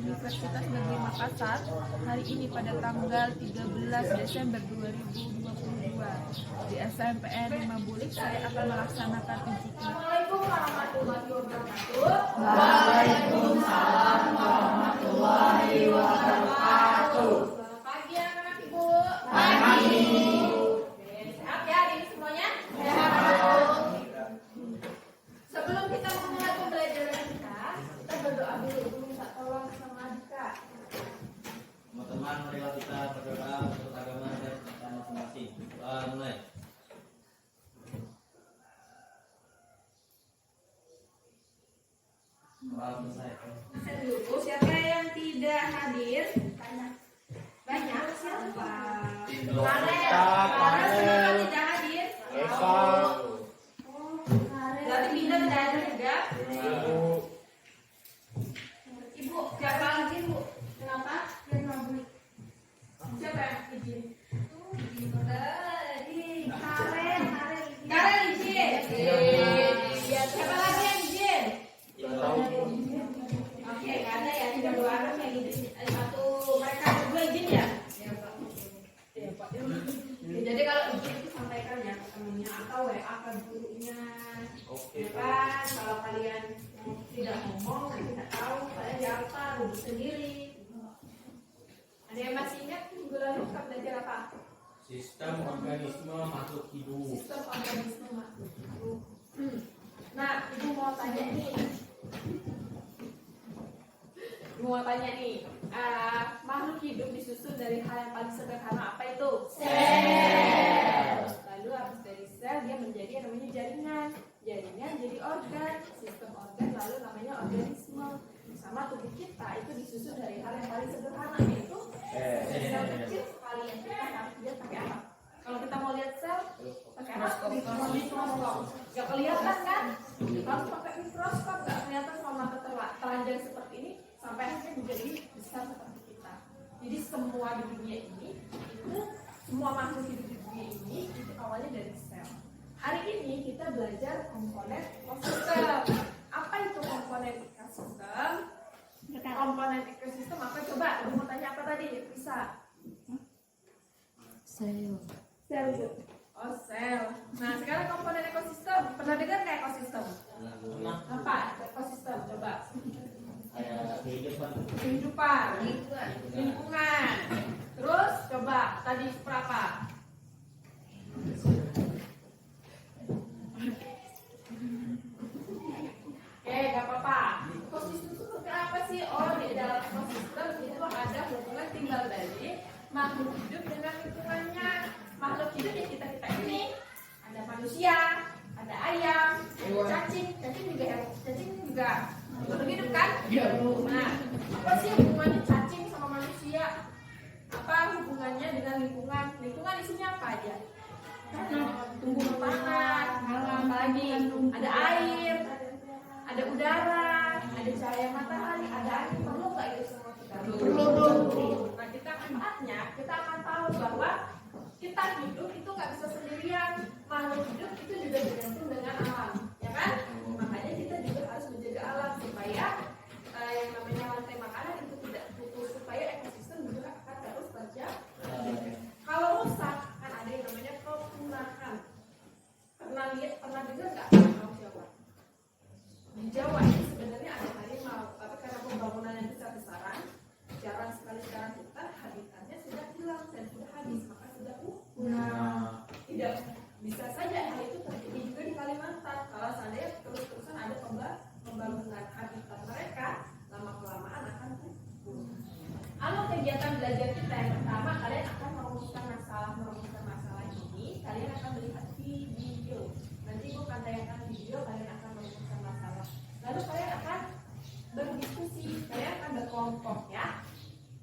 Universitas Negeri Makassar hari ini pada tanggal 13 Desember 2022 di SMPN 5 Bulik. Saya akan melaksanakan uji. Assalamualaikum warahmatullahi wabarakatuh. Waalaikumsalam warahmatullahi wabarakatuh. Selamat pagi anak-anak ibu. Pagi. Oke, sehat ya hari ini semuanya? Sebelum kita memulai pembelajaran kita berdoa dulu. Minta tolong sama Adika. Teman-teman, marilah kita berdoa untuk agama dan kita masing-masing. Doa mulai. Selesai. Dulu, siapa yang tidak hadir? Banyak siapa? Karen semua tidak hadir. Berarti Binda tidak hadir juga. Ibu, siapa lagi Bu? Kenapa? Siapa yang izin? Karen izin. Siapa lagi yang izin? Oke, nggak ada ya, tidak dua orang yang izin. Ada satu, mereka berdua izin ya? Jadi kalau izin itu sampaikan ya ke temennya atau WA ke gurunya. Ya kan, kalau kalian tidak ngomong, tidak tahu, kalian diapa, rubut sendiri. Ada yang masih ingat minggu lalu kita belajar apa? Sistem organisme makhluk hidup. Sistem organisme makhluk hidup. Nah, ibu mau tanya nih. Makhluk hidup disusun dari hal yang paling sederhana, apa itu? Sel. Lalu habis dari sel dia menjadi yang namanya jaringan. Jaringan jadi organ, sistem organ lalu namanya organisme. Sama tubuh kita itu disusun dari hal yang paling sederhana, yaitu sel kecil sekali yang kita harus lihat pakai apa? Kalau kita mau lihat sel pakai apa? Mikroskop. Gak kelihatan kan? Harus pakai mikroskop, gak kelihatan sama mata telanjang seperti ini sampai akhirnya menjadi besar seperti kita. Jadi semua di dunia ini itu semua makhluk hidup di dunia ini itu awalnya dari sel. Hari ini kita belajar komponen ekosistem. Apa itu komponen ekosistem? Komponen ekosistem apa? Coba, aku mau tanya apa tadi? Bisa? Sel. Sel. Oh, sel. Nah, sekarang komponen ekosistem. Pernah dengar nggak ekosistem? Apa? Ekosistem, coba. Kehidupan, lingkungan. Terus coba tadi berapa? Oke, gak apa-apa. Ekosistem itu seperti apa sih? Oh, di dalam ekosistem itu ada hubungan timbal balik makhluk hidup dengan lingkungannya. Makhluk hidup yang kita ini ada manusia, ada ayam, ada cacing juga makhluk hidup kan? Nah, apa sih hubungannya cacing sama manusia? Apa hubungannya dengan lingkungan? Lingkungan isinya apa aja? Tumbuhan tanah, apalagi ada air, ada udara, ada cahaya matahari, ada angin. Perlu nggak itu semua kita? Perlu. Nah, kita manfaatnya kita akan tahu bahwa kita hidup itu nggak bisa sendirian. Makhluk hidup itu juga bergantung dengan alam, ya kan? Makanya kita juga harus menjaga alam supaya yang namanya rantai makanan itu tidak putus, supaya ekosistem juga akan terus terjaga. Kalau rusak kan ada yang namanya kepunahan. Pernah dengar nggak harimau Jawa? Di Jawa ini sebenarnya ada harimau, tapi karena pembangunan yang besar-besaran, jarang sekali sekarang hutan, habitatnya sudah hilang dan sudah habis, maka sudah punah. Tidak bisa saja hal itu terjadi juga di Kalimantan. Kalau seandainya terus-terusan ada pembangunan habitat mereka, lama kelamaan akan punah. Kalau kegiatan belajar kita yang pertama, kalian akan merumuskan masalah ini. Kalian akan melihat video. Nanti ibu akan tayangkan video, kalian akan merumuskan masalah. Lalu kalian akan berdiskusi, kalian akan berkelompok ya.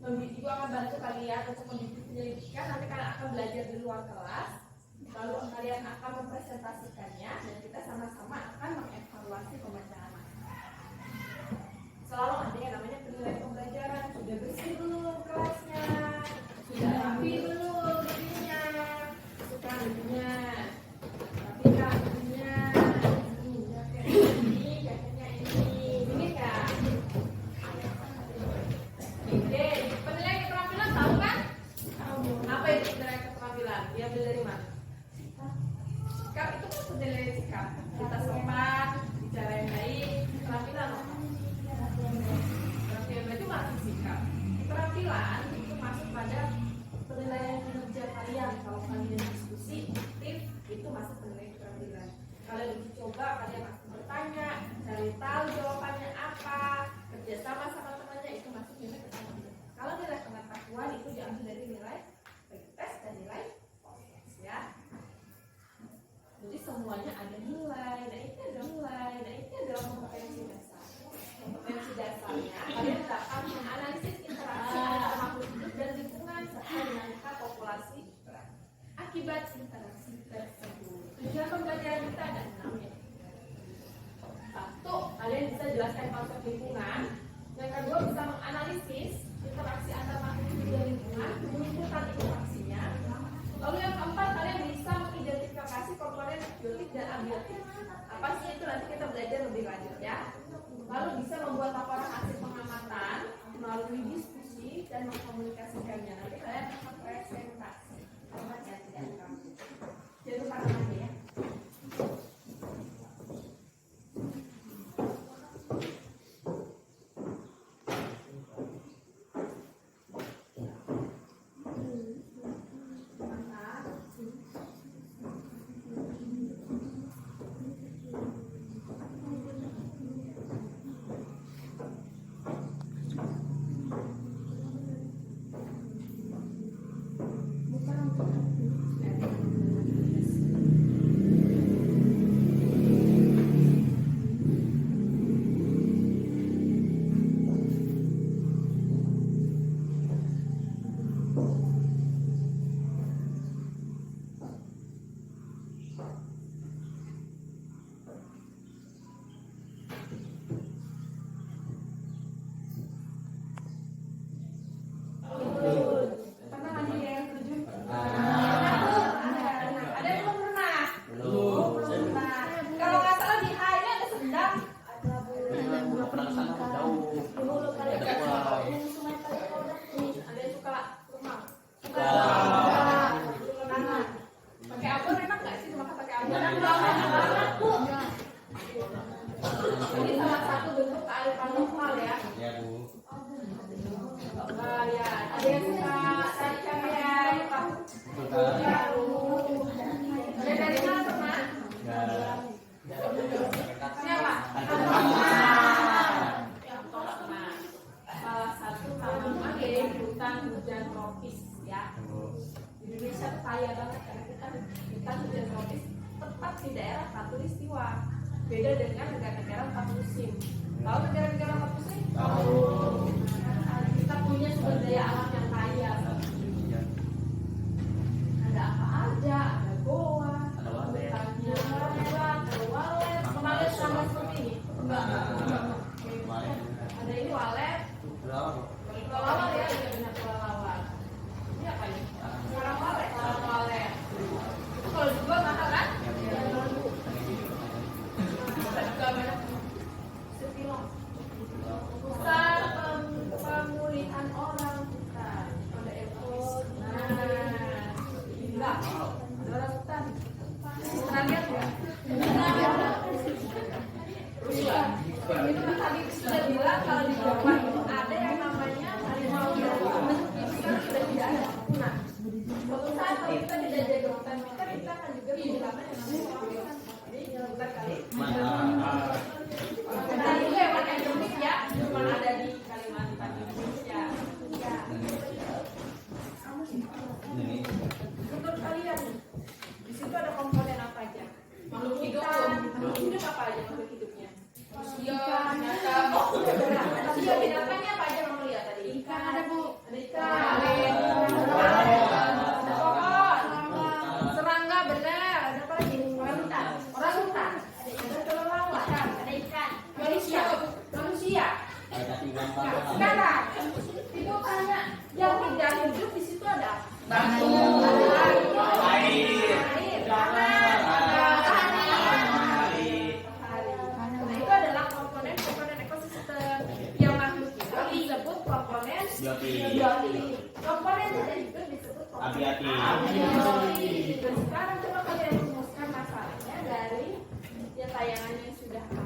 Ibu akan bantu kalian untuk menyelidiki. Nanti kalian akan belajar di luar kelas. Lalu kalian akan mempresentasikannya dan kita sama-sama akan mengevaluasi pembacaan masalah. Selalu ada yang namanya penilaian pembelajaran. Sudah bersih belum kelasnya? Sudah rapi belum bukunya? Suka bukunya? Rapi kan bukunya? Ini, jaketnya ini kan? Oke, penilaian keterampilan tahu kan? Apa itu penilaian keterampilan? Diambil dari mana? Sikap itu kan penilaian sikap. Kita sopan, bicara yang baik, keterampilan apa? Keterampilan itu masuk sikap. Keterampilan itu masuk pada penilaian kinerja kalian. Kalau kalian diskusi, aktif, itu masuk penilaian keterampilan. Kalian uji coba, kalian langsung bertanya, cari tahu jawabannya apa, kerjasama sama temannya, itu masuk nilai keterampilan. Kalau nilai pengetahuan itu diambil dari nilai tes dan nilai proses ya. Jadi semuanya ada nilai, nah itu ada nilai, nah itu adalah kompetensi dasar. Kompetensi dasarnya kalian dapat menganalisis interaksi antara makhluk hidup dan lingkungan serta dinamika populasi akibat interaksi tersebut. Tujuan pembelajaran kita ada 6 ya. 1. Kalian bisa jelaskan konsep lingkungan. Yang kedua, bisa menganalisis interaksi antar makhluk hidup dan lingkungan, menyimpulkan interaksinya. Lalu yang keempat, kalian bisa mengidentifikasi komponen biotik dan abiotik. Apa sih itu, nanti kita belajar lebih lanjut ya. Lalu bisa membuat laporan hasil pengamatan melalui diskusi dan mengkomunikasikannya. Nanti kalian akan presentasi. Selamat ya, tidak kamu. Jangan lupa namanya ya. Ini salah satu bentuk kearifan lokal ya. Ya Bu. Lokal ya. Ada yang suka tari cahaya, ya Bu. Ada dari mana teman? Siapa? Salah satu tanaman ya hutan hujan tropis ya. Indonesia kaya banget karena kita hujan tropis tepat di daerah khatulistiwa. Beda dengan negara-negara 4 musim. Tahu negara-negara 4 musim? Tahu. Kita punya sumber daya alam yang kaya. Ada apa aja? Ada goa, ada walet, ada walet. Kemarin sama seperti ini? Enggak. Ada ini walet. Kelawar ya, ada benar kelawar. Ini apa ini? Sarang walet. Sarang walet. Itu kalau dijual mahal kan? Pusat pemulihan orang hutan. Ada ekos. Nah, enggak. Ada orang hutan. Pernah lihat nggak? Itu tadi sudah bilang kalau di Jawa itu ada yang namanya harimau Jawa. Sekarang sudah tidak ada. Nah, suatu saat kalau kita tidak jaga hutan kita akan juga kehilangan yang namanya hutan. Jadi hutan kali. Nah, itu hewan endemik ya, cuma ada di Kalimantan Indonesia. Ya. Menurut kalian, di situ ada komponen apa aja? Makhluk hidup apa aja makhluk hidupnya? Iya, binatangnya apa aja kamu lihat tadi? Ikan ada Bu. Ada ikan. Ada pohon. Serangga benar. Ada apa lagi? Orang hutan. Ada kelelawar. Ada ikan. Manusia. Sekarang itu tanya yang tidak hidup di situ ada batu, air, tanah, matahari. Nah, itu adalah komponen ekosistem yang makhluk hidup disebut komponen komponen Biotik. komponen tidak hidup disebut komponen Abiotik. Dan sekarang coba kalian rumuskan masalahnya dari ya tayangan yang sudah ada.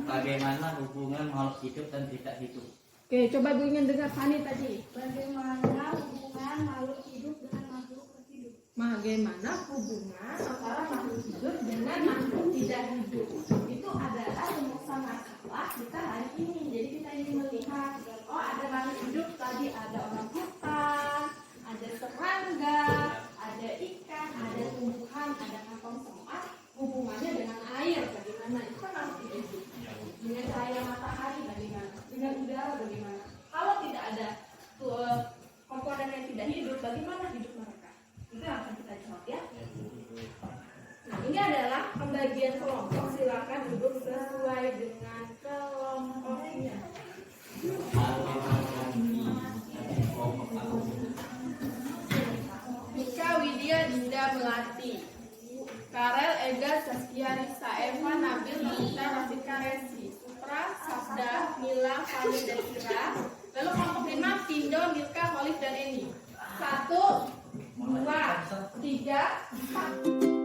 Bagaimana hubungan makhluk hidup dan tidak hidup? Oke, coba Bu ingin dengar Fani tadi. Bagaimana hubungan makhluk hidup dengan makhluk hidup? Bagaimana hubungan antara makhluk hidup dengan makhluk tidak hidup? Itu adalah rumusan masalah kita hari ini. Jadi kita ingin melihat, oh ada makhluk hidup tadi, ada orang hutan, ada serangga, ada ikan, ada tumbuhan, ada kantong semak. Hubungannya dengan air bagaimana? Itu kan makhluk hidup. Dengan cahaya matahari bagaimana? Dengan udara bagaimana? Kalau tidak ada komponen yang tidak hidup, bagaimana hidup mereka? Itu yang akan kita jawab ya. Nah, ini adalah pembagian kelompok. Silakan duduk sesuai dengan kelompoknya. Mika Widya Dinda Melati, Karel Ega Saskia Risa Eva Nabil Nita Rafika Resi, Supra Sabda Mila Fani dan Ira. Lalu kelompok 5 Tindo Milka Holif dan Eni. 1, 2, 3, 4.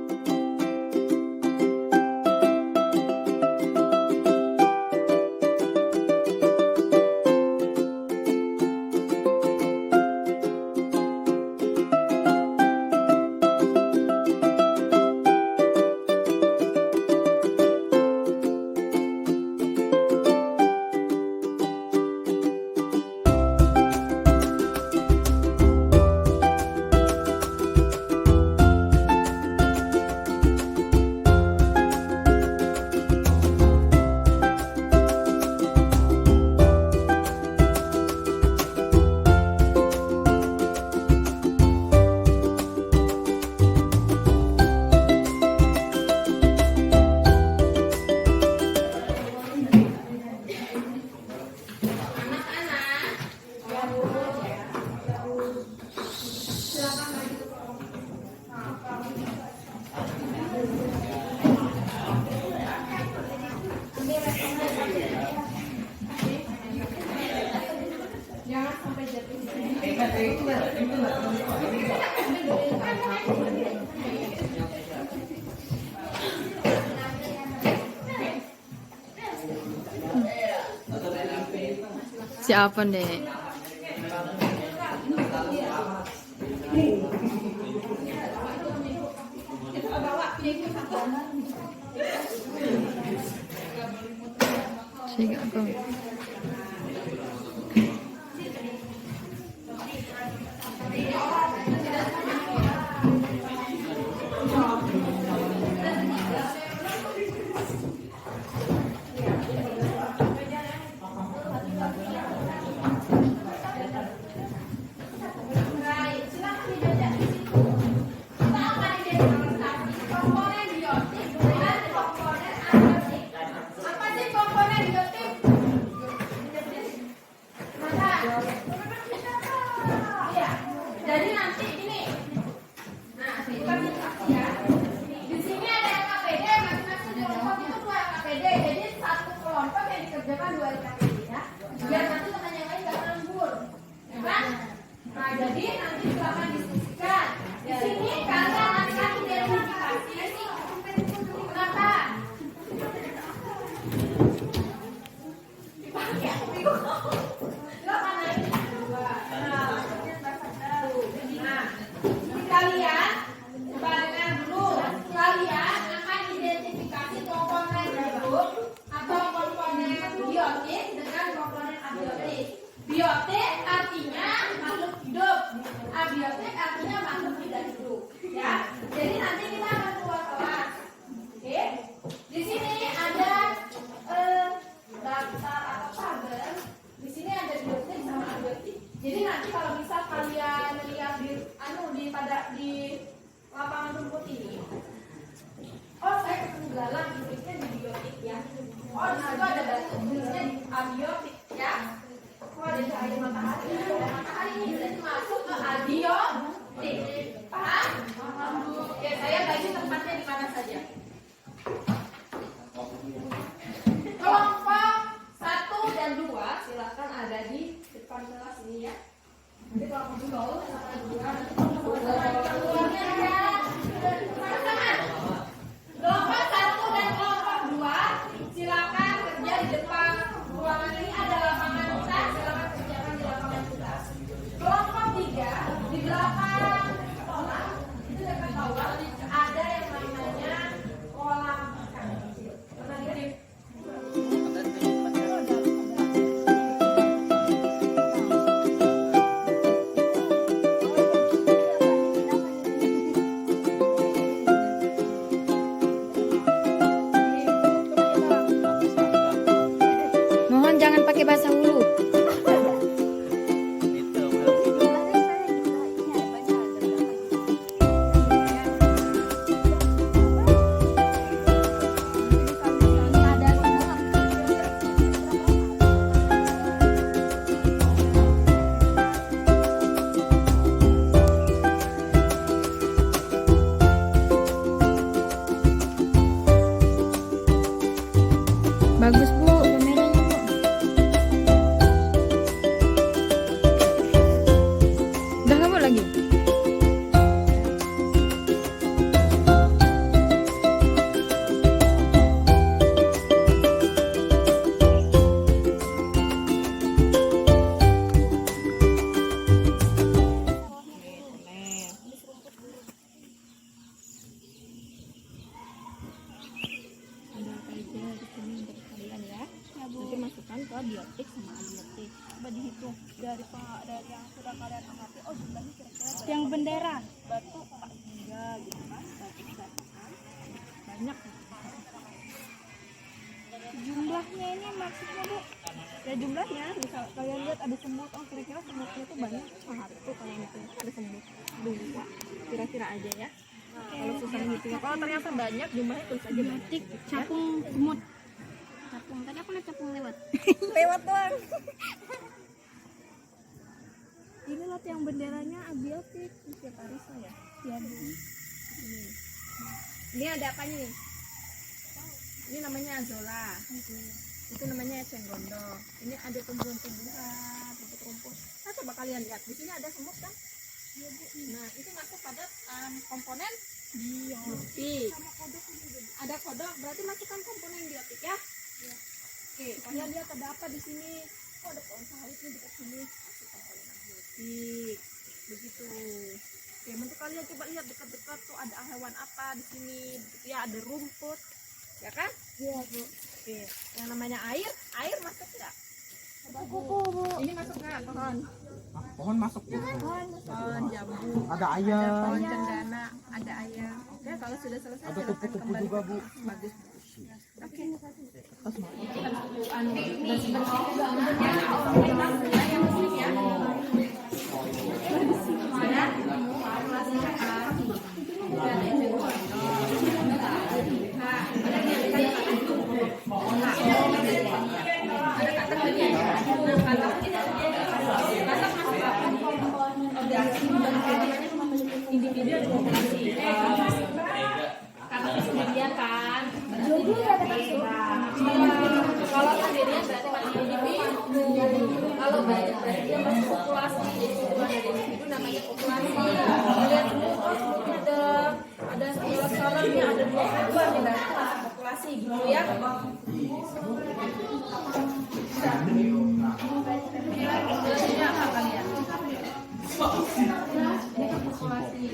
Jangan sampai jatuh. Siapa deh? Saya nggak tahu. Jadi nanti ini, nah kita kasih ya. Di sini ada KPD, masing-masing kelompok itu 2 KPD. Jadi satu kelompok yang dikerjakan 2 KPD ya. Biar nanti teman yang lain nggak nganggur, ya kan? Nah jadi nanti silakan diskusikan. Di sini kalian akan identifikasi. Kenapa? Dipakai aku bingung. Silakan naik. Kalian coba dengar dulu. Kalian akan identifikasi komponen hidup atau komponen biotik dengan komponen abiotik. Biotik artinya makhluk hidup, abiotik artinya makhluk tidak hidup. Ya, jadi nanti kita akan keluar kelas. Oke? Di sini ada daftar atau tabel. Di sini ada biotik sama abiotik. Jadi nanti kalau bisa kalian lihat di lapangan rumput ini, oh saya ketinggalan tulisnya di biotik ya. Oh di situ ada tulisnya di abiotik ya. Oh ada cahaya matahari, ada matahari ini berarti masuk ke abiotik. Paham? Ya saya bagi tempatnya di mana saja. Kelompok 1 dan 2 silakan ada di depan. 18 ini ya. Nanti kalau kamu tahu sama dua, keluarnya ya. Sama-sama. Kelompok 1 dan kelompok 2 silakan kerja di depan ruangan ini, ada lapangan kita, silakan kerjakan di lapangan kita. Kelompok 3 di belakang sekolah itu dekat bawah ada yang namanya kolam ikan kecil. Pernah lihat? Mohon jangan pakai bahasa hulu. Bagus Bu, kameranya Bu. Udah kamu lagi? Ada apa aja di sini untuk kalian ya? Nanti masukkan ke biotik sama abiotik. Coba dihitung dari yang sudah kalian amati. Oh jumlahnya kira-kira berapa? Yang bendera batu 4 gitu kan? Batu berapa kan? Banyak. Jumlahnya ini maksudnya Bu? Ya jumlahnya, misal kalian lihat ada semut, oh kira-kira semutnya itu banyak. Satu kalian hitung ada semut 2. Kira-kira aja ya. Kalau susah ngitungnya, kalau ternyata banyak jumlahnya tulis aja batik, capung semut. Capung, tadi aku lihat capung lewat. Lewat doang. Ini lot yang benderanya abiotik, siapa Arisa ya? Iya Bu. Ini ada apanya nih? Ini namanya azola. Itu namanya eceng gondok. Ini ada tumbuhan-tumbuhan, rumput-rumput. Nah, coba kalian lihat, di sini ada semut kan? Nah, itu masuk pada komponen biotik. Ada kodok, berarti masukkan komponen biotik ya. Oke, kalian lihat ada apa di sini? Oh, ada pohon sawit nih dekat sini. Masuk komponen biotik. Begitu. Oke, untuk kalian coba lihat dekat-dekat tuh ada hewan apa di sini. Begitu ya, ada rumput. Ya kan? Iya, Bu. Oke, yang namanya air masuk enggak? Kuku Bu. Ini masuk enggak pohon? Pohon masuk. Pohon jambu. Ada Ada ayam. pohon cendana, ada ayam. Oke, kalau sudah selesai Ada silakan kupu-kupu kembali. juga, Bu. Bagus. Oke. Individu ada populasi. Karena sendirian kan. Kalau sendirian berarti masih individu. Kalau banyak berarti dia masih populasi. Jadi kumpulan dari individu namanya populasi. Lihat semua, oh semutnya ada 11 orang nih, ada 2 ekor nih, berarti masih populasi gitu ya. Jelasinnya apa kalian? Ini kan populasi.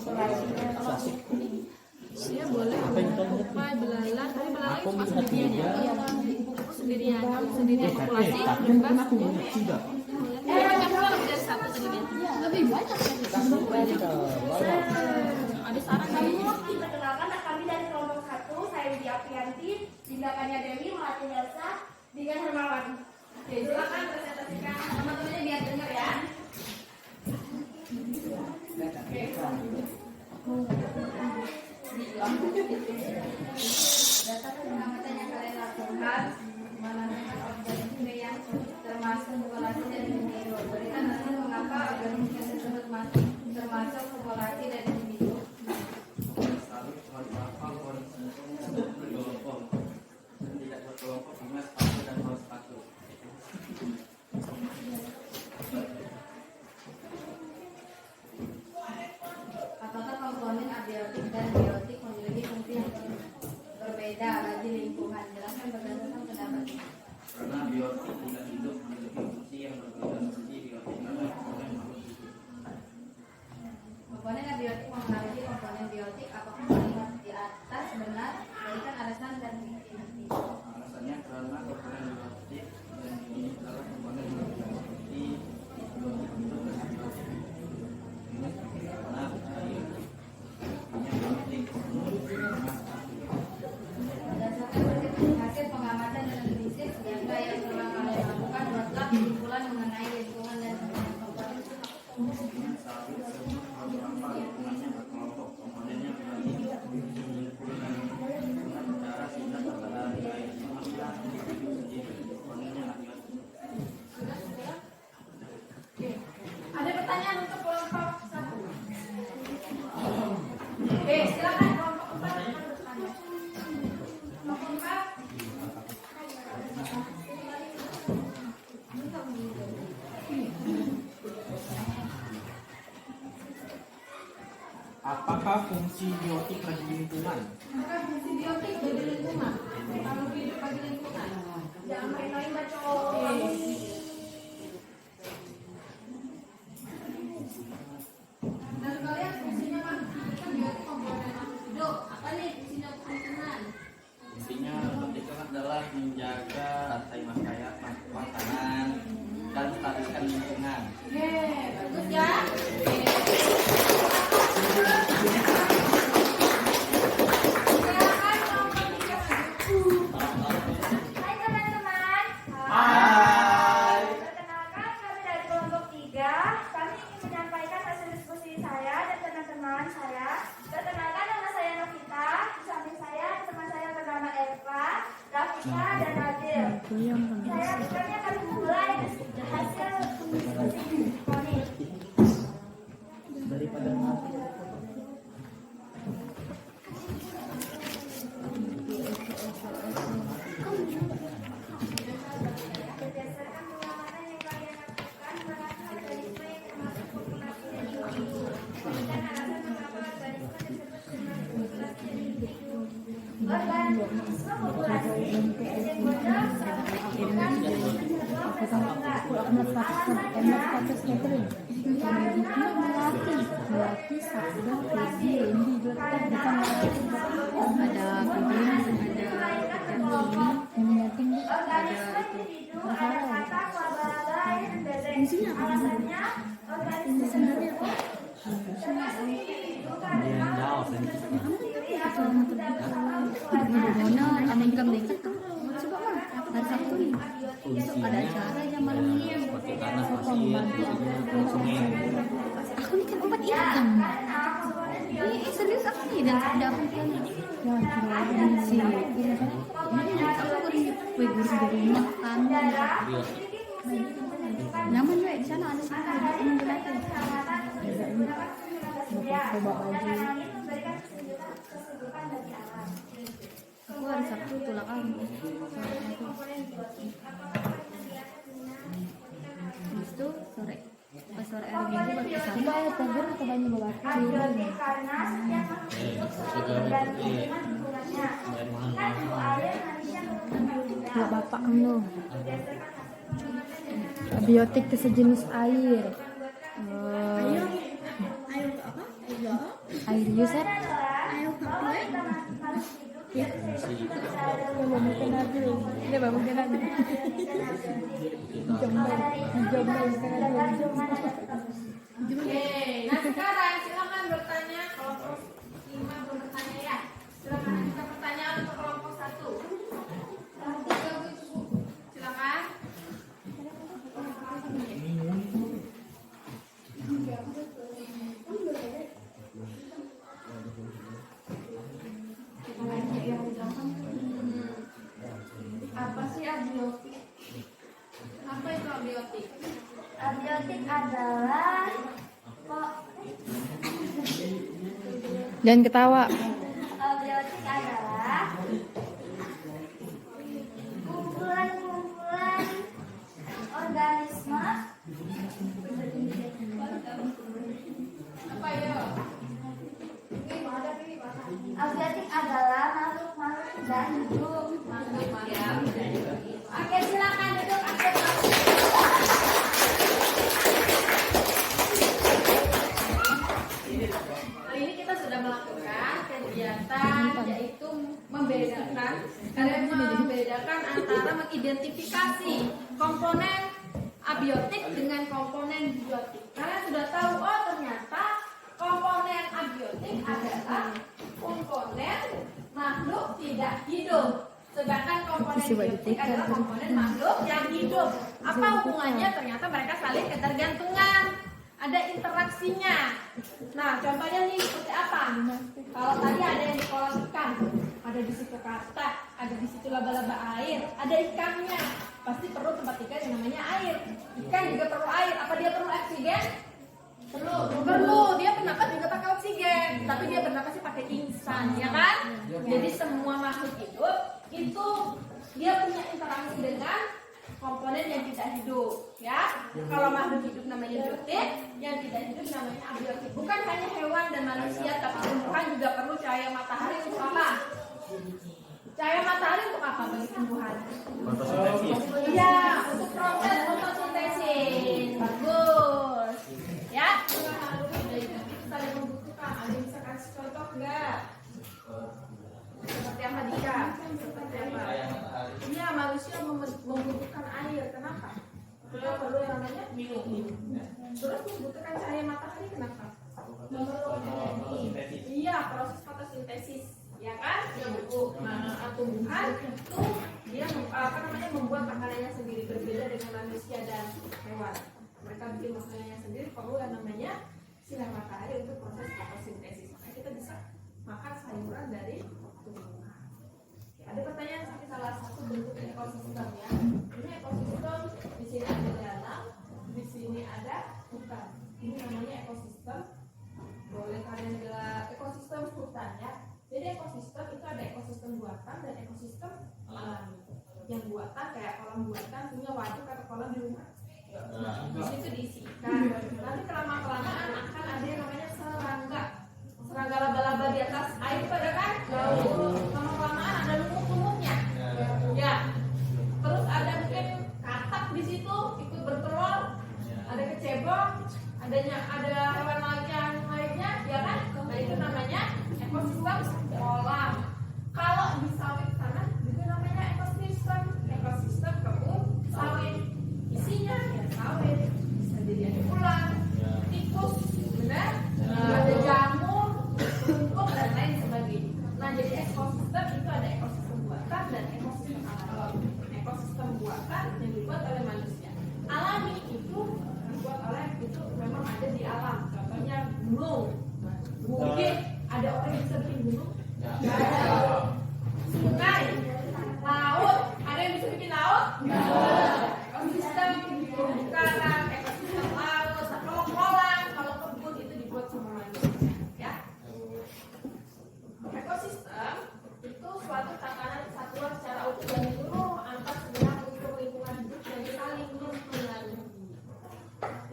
Populasi kondisi. Dia boleh tupai, belalang, tapi belalang cuma sendirian ya. Sendirian, sendirian populasi bebas. Banyak banget dari satu sendirian. Lebih banyak. Ada saran kali. Perkenalkan kami dari kelompok 1, saya Widya Aprianti, tindakannya Dewi, Melati Elsa, dengan Hermawan. Oke, silakan presentasikan teman-temannya biar dengar ya. Dasar pengamatan yang kalian lakukan menanyakan objek yang termasuk korelasi dan individu. Berikan alasan mengapa organisme tersebut masuk termasuk korelasi dan individu. Selalu hafal kondisi tersebut berkelompok dan tidak berkelompok dengan sepatu dan non sepatu. Apakah komponen abiotik dan biotik memiliki fungsi yang berbeda bagi lingkungan? Jelaskan berdasarkan pendapat. Karena biotik tidak hidup memiliki fungsi yang berbeda seperti biotik pada komponen makhluk hidup. Komponen abiotik mempengaruhi komponen biotik. Apakah kalimat di atas benar? Berikan alasan dan bukti. Alasannya karena komponen biotik dan ini adalah komponen yang berbeda seperti biotik hidup dan biotik. Karena air punya biotik Berdasarkan hasil pengamatan dan analisis data yang telah kalian lakukan, buatlah kesimpulan mengenai lingkungan dan komponen. dengan satu semua beberapa lingkungannya berkelompok komponennya berarti dengan cara sehingga pada air semesta individu sendiri komponennya abiotik. Ada pertanyaan untuk kelompok 1? Oke, silakan kelompok 4 bertanya. Kelompok 4. Apakah fungsi biotik bagi lingkungan? Apakah fungsi biotik bagi lingkungan? Kalau hidup bagi lingkungan. Jangan main-main baca. Dan kalian fungsinya kan biotik komponen makhluk hidup. Apa nih fungsinya untuk lingkungan? Intinya pendidikan adalah menjaga rantai makanan dan melestarikan lingkungan. Bagus ya. Silakan kelompok 3. Hai teman-teman. Hai. Perkenalkan kami dari kelompok 3. Kami ingin menyampaikan hasil diskusi saya dan teman-teman saya. Perkenalkan nama saya Novita. Di samping saya ada teman saya bernama Eva, Rafika, dan Adil. Kami akan memulai hasil diskusi kami. Berdasarkan pengamatan yang kalian lakukan, bahasa organisme yang termasuk populasi dan individu. Berikan alasan mengapa organisme tersebut termasuk populasi dan individu. Organisme populasi ejeng gondok bukan alasannya organisme individu ada kata laba-laba air dan bebek. Alasannya organisme tersebut termasuk individu karena sendiri atau tidak sama keluarga. Hari Sabtu nih ada acara jam malam ini. Aku nih kan obat ikan. Ini serius aku nih dan ada apa yang sih? Ini aku kue gurih kan. Nyaman ya di sana ada sana ini berarti. Coba lagi. Aku hari Sabtu tulang aku. Habis itu sore. Pas sore hari Minggu baru ke sana. Karena setiap makhluk selalu berganti dengan lingkungannya. Kan itu air manusia menggunakan benda. Ya bapak kamu. Biotik itu sejenis air. Air Yusuf. Oke, nah sekarang silakan bertanya kelompok 5 belum bertanya ya. Silakan kita pertanyaan untuk kelompok 1. Silakan. Jangan ketawa. Abiotik adalah kumpulan-kumpulan organisme. Apa ya? Abiotik adalah makhluk-makhluk tidak hidup. Oke, silakan duduk. Hari ini kita sudah melakukan kegiatan yaitu membedakan antara mengidentifikasi komponen abiotik dengan komponen biotik. Kalian sudah tahu, oh ternyata komponen abiotik adalah komponen makhluk tidak hidup. Sedangkan komponen biotik adalah komponen makhluk yang hidup. Apa hubungannya? Ternyata mereka saling ketergantungan. Ada interaksinya. Nah, contohnya nih seperti apa? Kalau tadi ada yang di kolam ikan, ada di situ katak, ada di situ laba-laba air, ada ikannya. Pasti perlu tempat ikan yang namanya air. Ikan juga perlu air. Apa dia perlu oksigen? Perlu. Dia bernapas juga pakai oksigen, tapi dia bernapasnya pakai insang, ya kan? Jadi semua makhluk hidup itu dia punya interaksi dengan komponen yang tidak hidup, ya. Kalau makhluk hidup namanya biotik, yang tidak hidup namanya abiotik. Bukan hanya hewan dan manusia, tapi tumbuhan juga perlu cahaya matahari untuk apa? Cahaya matahari untuk apa bagi tumbuhan? Iya, untuk proses fotosintesis. Bagus. Ya. Saling membutuhkan. Ada yang bisa kasih contoh nggak? Seperti apa Dika? Seperti apa? Iya, manusia membutuhkan air. Kenapa? Kita perlu yang namanya minum. Terus membutuhkan cahaya matahari. Kenapa? Memerlukan energi. Iya, proses fotosintesis. Ya kan? Tumbuhan itu dia membuat makanannya sendiri, berbeda dengan manusia dan hewan. Mereka bikin makanannya sendiri, perlu yang namanya sinar matahari untuk proses fotosintesis. Makanya kita bisa makan sayuran dari tumbuhan. Ada pertanyaan seperti salah satu bentuk ekosistem ya. Ini ekosistem, di sini ada danau, di sini ada hutan. Ini namanya ekosistem. Boleh kalian bilang ekosistem hutan ya. Jadi ekosistem itu ada ekosistem buatan dan ekosistem alami. Yang buatan kayak kolam buatan punya waduk atau kolam di rumah. Di situ diisikan. Nanti kelamaan akan ada yang namanya serangga. Serangga laba-laba di atas air pada kan? Lama-kelamaan ada lumut-lumutnya. Ya. Terus ada mungkin katak di situ ikut bertelur. Ada kecebong. Ada hewan yang lainnya, ya kan? Nah itu namanya ekosistem kolam. Kalau di sawit sana juga namanya ekosistem kebun sawit. Isinya ya sawit, bisa jadi ada ulat, tikus, benar? Ada jamur, rumput dan lain sebagainya. Nah jadi ekosistem itu ada ekosistem buatan dan ekosistem alami. Ekosistem buatan yang dibuat oleh manusia. Alami itu dibuat oleh itu memang ada di alam. Contohnya gunung, bukit. Ada orang yang bisa bikin gunung? Nggak ada. Sungai, laut, ada yang bisa bikin laut? Nggak ada. Ekosistem terumbu karang, ekosistem laut, kalau kolam, kalau kebun itu dibuat sama manusia, ya. Ekosistem itu suatu tatanan satuan secara utuh dan menyeluruh antar segala unsur lingkungan hidup yang saling mempengaruhi.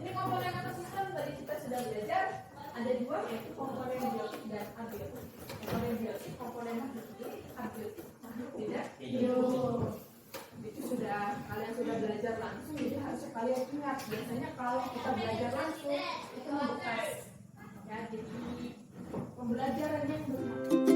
Ini komponen ekosistem tadi kita sudah belajar. Ada dua, yaitu komponen biotik dan abiotik. Komponen biotik, komponen hidup, abiotik, makhluk tidak hidup. Itu kalian sudah belajar langsung, jadi harus kalian ingat. Biasanya kalau kita belajar langsung itu membekas. Ya, jadi pembelajaran yang ini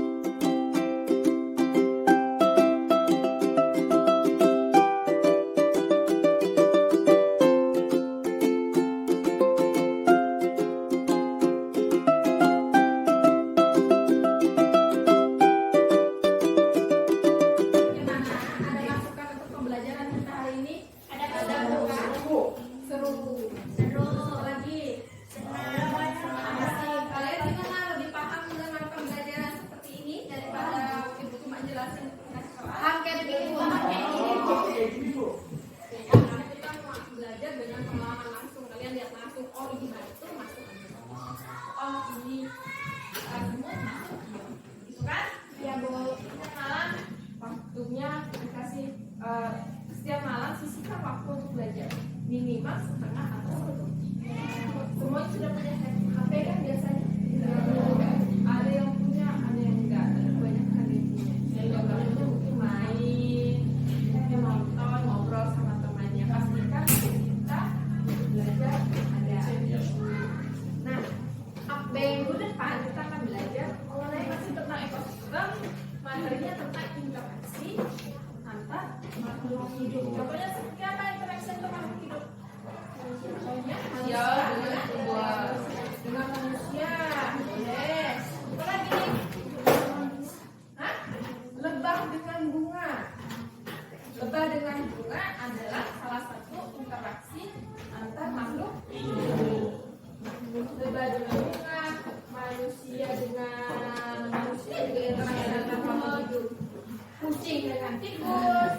kucing dengan tikus,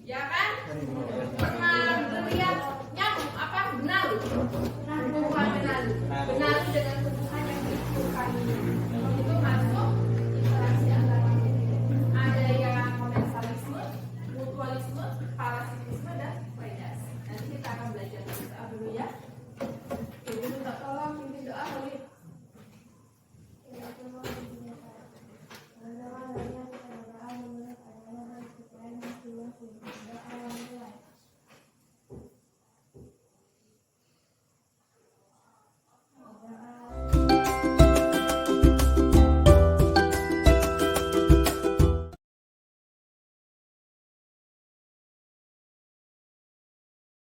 ya kan?